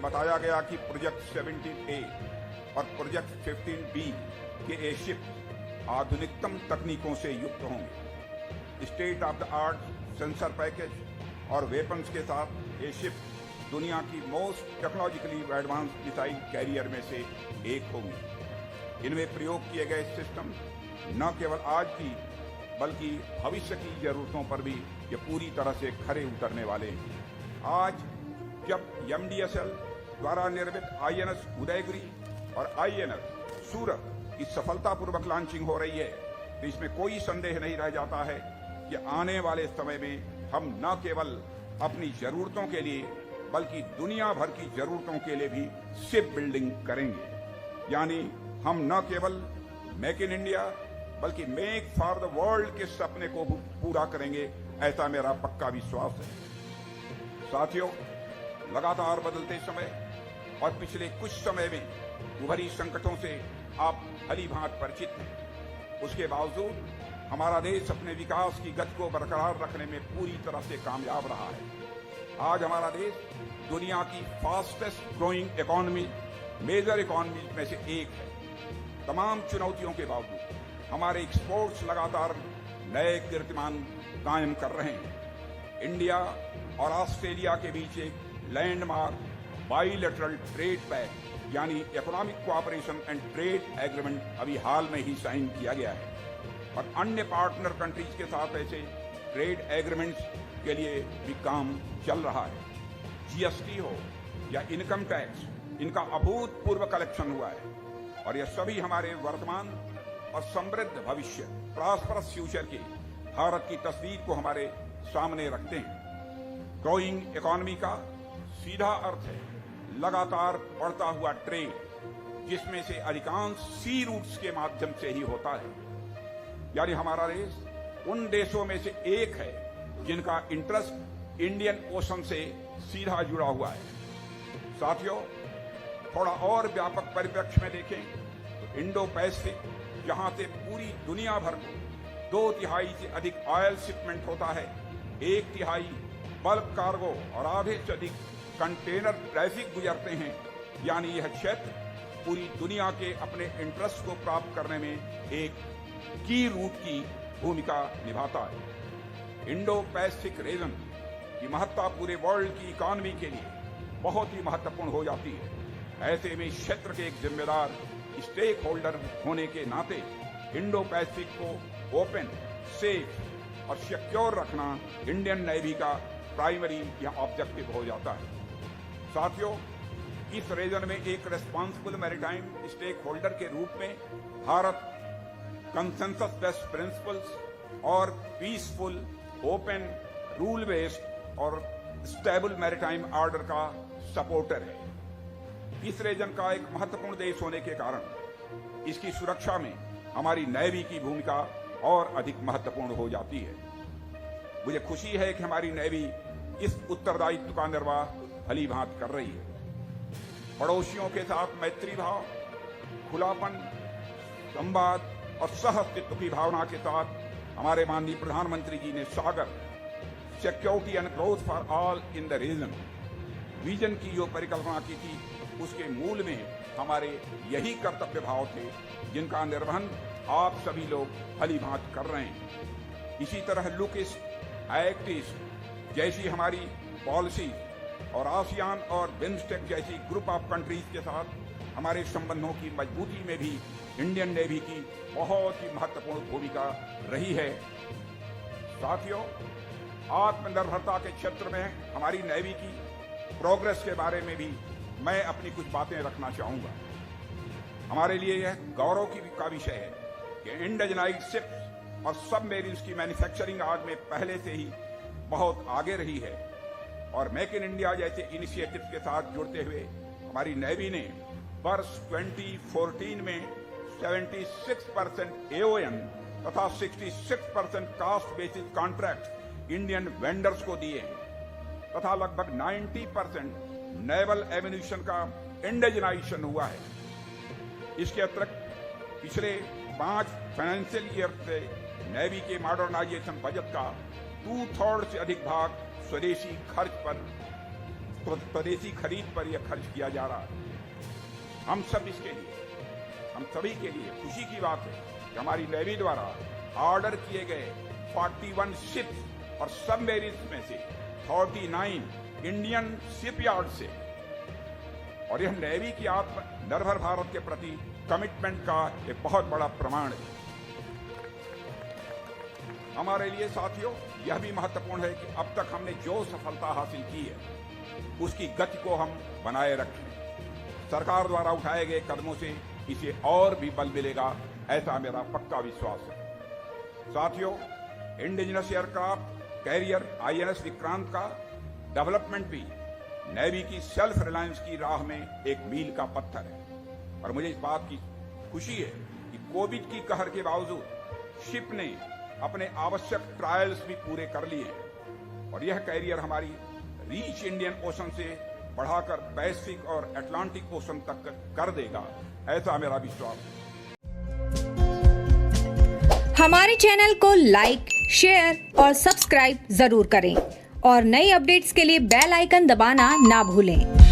बताया गया कि प्रोजेक्ट 17A और प्रोजेक्ट 15B के ये शिप आधुनिकतम तकनीकों से युक्त होंगे। State of the art sensor package और वेपन्स के साथ ये शिप दुनिया की most technologically advance missile carrier में से एक होंगी। इनमें प्रयोग किए गए सिस्टम न केवल आज की बल्कि भविष्य की जरूरतों पर भी ये पूरी तरह से खरे उतरने वाले हैं। आज जब MDSL द्वारा निर्मित INS उदयगिरी और INS सूरत की सफलतापूर्वक लॉन्चिंग हो रही है, तो इसमें कोई संदेह नहीं रह जाता है कि आने वाले समय में हम न केवल अपनी जरूरतों के लिए बल्कि दुनिया भर की जरूरतों के लिए भी शिप बिल्डिंग करेंगे। यानी हम न केवल मेक इन इंडिया बल्कि मेक फॉर द वर्ल्ड के सपने को पूरा करेंगे, ऐसा मेरा पक्का विश्वास है। साथियों, लगातार बदलते समय और पिछले कुछ समय में उभरी संकटों से आप भली भांति परिचित हैं। उसके बावजूद हमारा देश अपने विकास की गति को बरकरार रखने में पूरी तरह से कामयाब रहा है। आज हमारा देश दुनिया की fastest growing economy, major economy में से एक है। तमाम चुनौतियों के बावजूद हमारे एक्सपोर्ट्स लगातार नए कीर्तिमान कायम कर रहे हैं। इंडिया और ऑस्ट्रेलिया के बीच एक लैंडमार्क बाइलेटरल ट्रेड पैक्ट यानी economic cooperation and trade agreement अभी हाल में ही साइन किया गया है और अन्य पार्टनर कंट्रीज के साथ ऐसे ट्रेड एग्रीमेंट्स के लिए भी काम चल रहा है। GST हो या इनकम टैक्स, इनका अभूतपूर्व कलेक्शन हुआ है और यह सभी हमारे वर्तमान और समृद्ध भविष्य, प्रॉस्परस फ्यूचर की भारत की तस्वीर को हमारे सामने रखते हैं। ग्रोइंग इकोनॉमी का सीधा अर्थ है लगातार बढ़ता हुआ ट्रेड, जिसमें से अधिकांश सी रूट्स के माध्यम से ही होता है। यानी हमारा देश उन देशों में से एक है जिनका इंटरेस्ट इंडियन ओशन से सीधा जुड़ा हुआ है। साथियों, थोड़ा और व्यापक परिप्रेक्ष्य में देखें तो इंडो पैसिफिक, जहां से पूरी दुनिया भर को 2/3 से अधिक ऑयल शिपमेंट होता है, 1/3 बल्क कार्गो और आधे से अधिक कंटेनर ट्रैफिक गुजरते हैं, यानी यह क्षेत्र पूरी दुनिया के अपने इंटरेस्ट को प्राप्त करने में एक की रूट की भूमिका निभाता है। इंडो पैसिफिक रीजन की महत्ता पूरे वर्ल्ड की इकोनॉमी के लिए बहुत ही महत्वपूर्ण हो जाती है। ऐसे में क्षेत्र के एक जिम्मेदार स्टेक होल्डर होने के नाते इंडो पैसिफिक को ओपन, सेफ और सिक्योर रखना इंडियन नेवी का प्राइमरी या ऑब्जेक्टिव हो जाता है। साथियों, इस रीजन में एक रेस्पॉन्सिबल मैरीटाइम स्टेक होल्डर के रूप में भारत कंसेंसस बेस्ड प्रिंसिपल्स और पीसफुल, ओपन, रूल बेस्ड और स्टेबल मैरीटाइम ऑर्डर का सपोर्टर है। इस रीजन का एक महत्वपूर्ण देश होने के कारण इसकी सुरक्षा में हमारी नेवी की भूमिका और अधिक महत्वपूर्ण हो जाती है। मुझे खुशी है कि हमारी नेवी इस उत्तरदायित्व का निर्वाह भली भांति कर रही है। पड़ोसियों के साथ मैत्री भाव, खुलापन, संवाद और सह अस्तित्व की भावना के साथ हमारे माननीय प्रधानमंत्री जी ने Sagar, security and growth for all in the region vision की जो परिकल्पना की थी, उसके मूल में हमारे यही कर्तव्य भाव थे जिनका निर्वहन आप सभी लोग भली भांति कर रहे हैं। इसी तरह लुक ईस्ट, एक्ट ईस्ट जैसी हमारी पॉलिसी और आसियान और बिम्स्टेक जैसी ग्रुप ऑफ कंट्रीज के साथ हमारे संबंधों की मजबूती में भी इंडियन नेवी की बहुत ही महत्वपूर्ण भूमिका रही है। साथियों, आत्मनिर्भरता के क्षेत्र में हमारी नेवी की प्रोग्रेस के बारे में भी मैं अपनी कुछ बातें रखना चाहूंगा। हमारे लिए यह गौरव का विषय है कि इंडिजनाइज्ड शिप्स और सबमरीन्स की मैन्युफैक्चरिंग आज में पहले से ही बहुत आगे रही है और मेक इन इंडिया जैसे इनिशिएटिव्स के साथ जुड़ते हुए हमारी नेवी ने वर्ष 2014 में 76% AON तथा 66% caste basis contract Indian vendors को दिए हैं तथा लगभग 90% नेवल एम्यूनिशन का इंडिजनाइजेशन हुआ है। इसके अतिरिक्त पिछले 5 फाइनेंशियल ईयर से नेवी के मॉडर्नाइजेशन बजट का 2/3 से अधिक भाग स्वदेशी खर्च पर स्वदेशी खरीद पर यह खर्च किया जा रहा है। हम सभी के लिए खुशी की बात है कि हमारी नेवी द्वारा ऑर्डर किए गए 41 शिप्स और सबमरीन्स में से 39 इंडियन शिपयार्ड से, और यह नेवी की आत्मनिर्भर भारत के प्रति कमिटमेंट का एक बहुत बड़ा प्रमाण है। हमारे लिए साथियों यह भी महत्वपूर्ण है कि अब तक हमने जो सफलता हासिल की है उसकी गति को हम बनाए रखें। सरकार द्वारा उठाए गए कदमों से इसे और भी बल मिलेगा, ऐसा मेरा पक्का विश्वास है। साथियों, indigenous aircraft carrier INS Vikrant का डेवलपमेंट भी नेवी की सेल्फ रिलायंस की राह में एक मील का पत्थर है, और मुझे इस बात की खुशी है कि कोविड की कहर के बावजूद शिप ने अपने आवश्यक ट्रायल्स भी पूरे कर लिए हैं, और यह कैरियर हमारी रीच इंडियन ओशन से बढ़ाकर पैसिफिक और अटलांटिक ओशन तक कर देगा, ऐसा मेरा विश्वास है। हमारे चैनल को लाइक, शेयर और सब्सक्राइब जरूर करें और नई अपडेट्स के लिए बेल आइकन दबाना ना भूलें।